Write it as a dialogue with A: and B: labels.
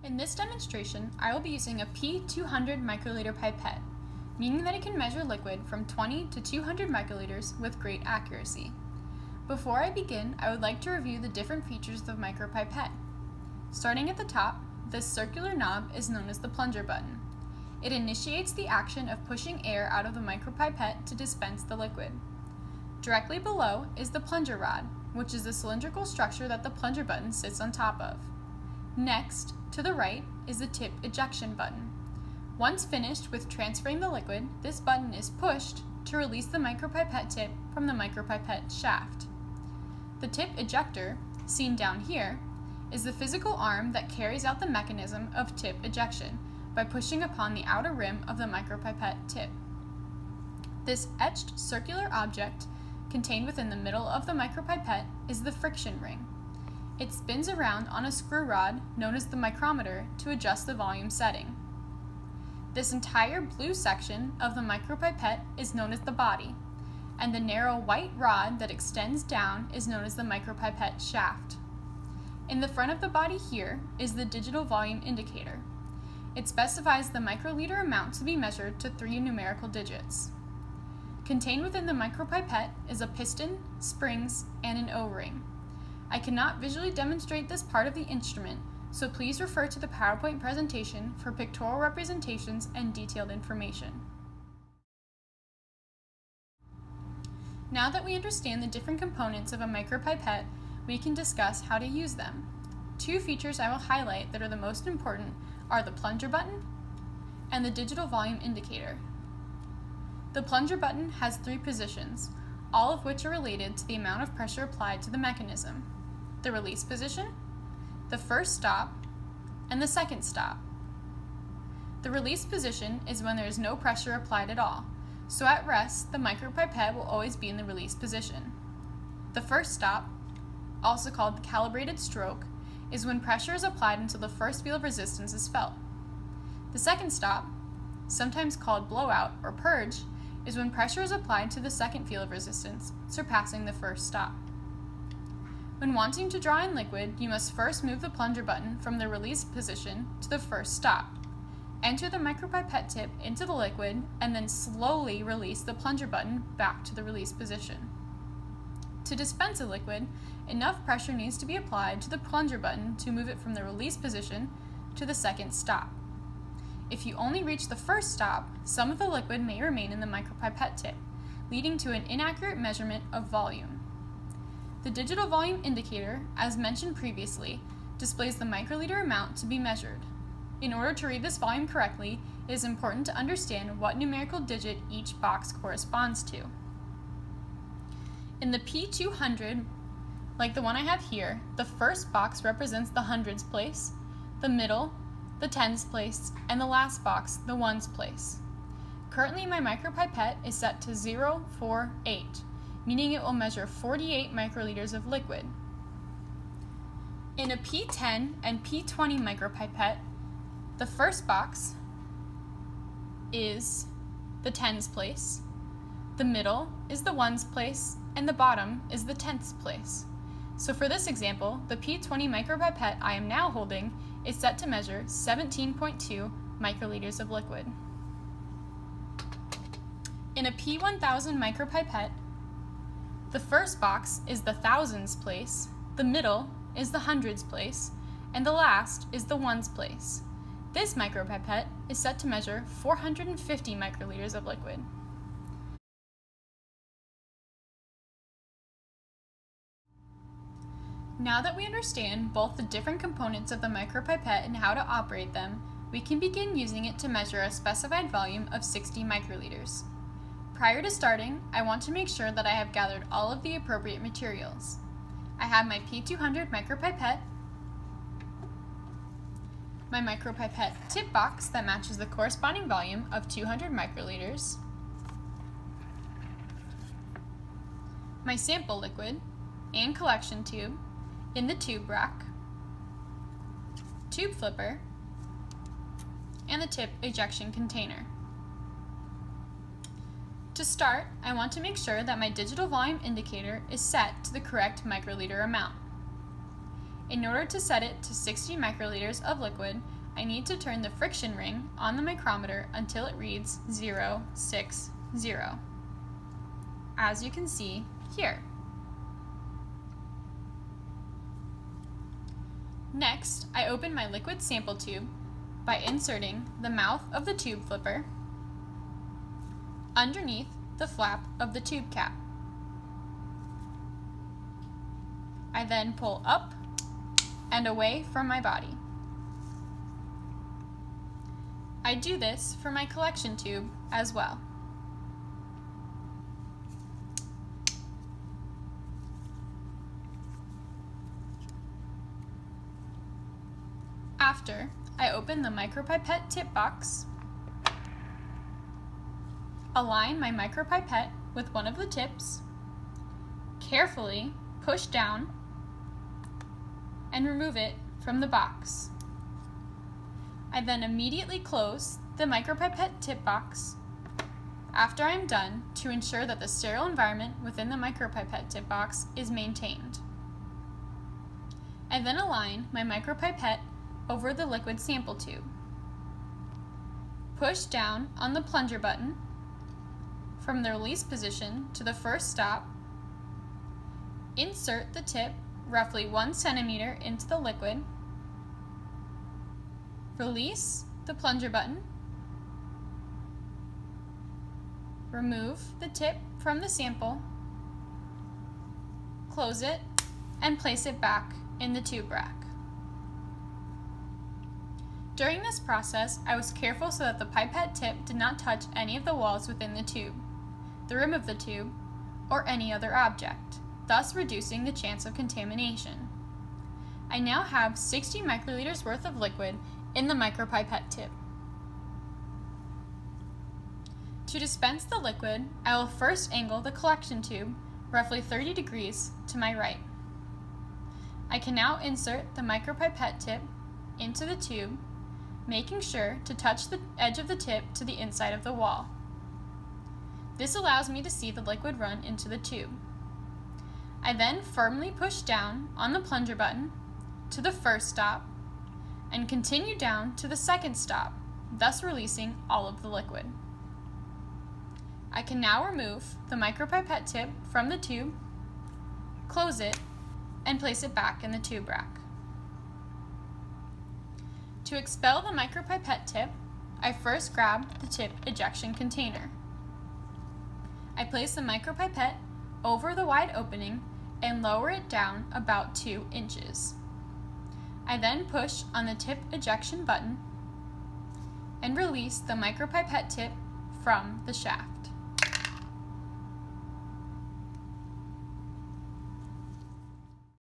A: In this demonstration, I will be using a P200 microliter pipette, meaning that it can measure liquid from 20 to 200 microliters with great accuracy. Before I begin, I would like to review the different features of the micropipette. Starting at the top, this circular knob is known as the plunger button. It initiates the action of pushing air out of the micropipette to dispense the liquid. Directly below is the plunger rod, which is the cylindrical structure that the plunger button sits on top of. Next, to the right, is the tip ejection button. Once finished with transferring the liquid, this button is pushed to release the micropipette tip from the micropipette shaft. The tip ejector, seen down here, is the physical arm that carries out the mechanism of tip ejection by pushing upon the outer rim of the micropipette tip. This etched circular object contained within the middle of the micropipette is the friction ring. It spins around on a screw rod known as the micrometer to adjust the volume setting. This entire blue section of the micropipette is known as the body, and the narrow white rod that extends down is known as the micropipette shaft. In the front of the body here is the digital volume indicator. It specifies the microliter amount to be measured to 3 numerical digits. Contained within the micropipette is a piston, springs, and an O-ring. I cannot visually demonstrate this part of the instrument, so please refer to the PowerPoint presentation for pictorial representations and detailed information. Now that we understand the different components of a micropipette, we can discuss how to use them. 2 features I will highlight that are the most important are the plunger button and the digital volume indicator. The plunger button has 3 positions, all of which are related to the amount of pressure applied to the mechanism: the release position, the first stop, and the second stop. The release position is when there is no pressure applied at all, so at rest, the micropipette will always be in the release position. The first stop, also called the calibrated stroke, is when pressure is applied until the first feel of resistance is felt. The second stop, sometimes called blowout or purge, is when pressure is applied to the second feel of resistance, surpassing the first stop. When wanting to draw in liquid, you must first move the plunger button from the release position to the first stop. Enter the micropipette tip into the liquid, and then slowly release the plunger button back to the release position. To dispense a liquid, enough pressure needs to be applied to the plunger button to move it from the release position to the second stop. If you only reach the first stop, some of the liquid may remain in the micropipette tip, leading to an inaccurate measurement of volume. The digital volume indicator, as mentioned previously, displays the microliter amount to be measured. In order to read this volume correctly, it is important to understand what numerical digit each box corresponds to. In the P200, like the one I have here, the first box represents the hundreds place, the middle, the tens place, and the last box, the ones place. Currently, my micropipette is set to 048, meaning it will measure 48 microliters of liquid. In a P10 and P20 micropipette, the first box is the tens place, the middle is the ones place, and the bottom is the tenths place. So for this example, the P20 micropipette I am now holding is set to measure 17.2 microliters of liquid. In a P1000 micropipette, the first box is the thousands place, the middle is the hundreds place, and the last is the ones place. This micropipette is set to measure 450 microliters of liquid. Now that we understand both the different components of the micropipette and how to operate them, we can begin using it to measure a specified volume of 60 microliters. Prior to starting, I want to make sure that I have gathered all of the appropriate materials. I have my P200 micropipette, my micropipette tip box that matches the corresponding volume of 200 microliters, my sample liquid and collection tube in the tube rack, tube flipper, and the tip ejection container. To start, I want to make sure that my digital volume indicator is set to the correct microliter amount. In order to set it to 60 microliters of liquid, I need to turn the friction ring on the micrometer until it reads 060, as you can see here. Next, I open my liquid sample tube by inserting the mouth of the tube flipper underneath the flap of the tube cap. I then pull up and away from my body. I do this for my collection tube as well. After, I open the micropipette tip box, align my micropipette with one of the tips, carefully push down, and remove it from the box. I then immediately close the micropipette tip box after I'm done to ensure that the sterile environment within the micropipette tip box is maintained. I then align my micropipette over the liquid sample tube. Push down on the plunger button from the release position to the first stop. Insert the tip roughly 1 centimeter into the liquid. Release the plunger button. Remove the tip from the sample. Close it and place it back in the tube rack. During this process, I was careful so that the pipette tip did not touch any of the walls within the tube, the rim of the tube, or any other object, thus reducing the chance of contamination. I now have 60 microliters worth of liquid in the micropipette tip. To dispense the liquid, I will first angle the collection tube roughly 30 degrees to my right. I can now insert the micropipette tip into the tube, making sure to touch the edge of the tip to the inside of the wall. This allows me to see the liquid run into the tube. I then firmly push down on the plunger button to the first stop and continue down to the second stop, thus releasing all of the liquid. I can now remove the micropipette tip from the tube, close it, and place it back in the tube rack. To expel the micropipette tip, I first grab the tip ejection container. I place the micropipette over the wide opening and lower it down about 2 inches. I then push on the tip ejection button and release the micropipette tip from the shaft.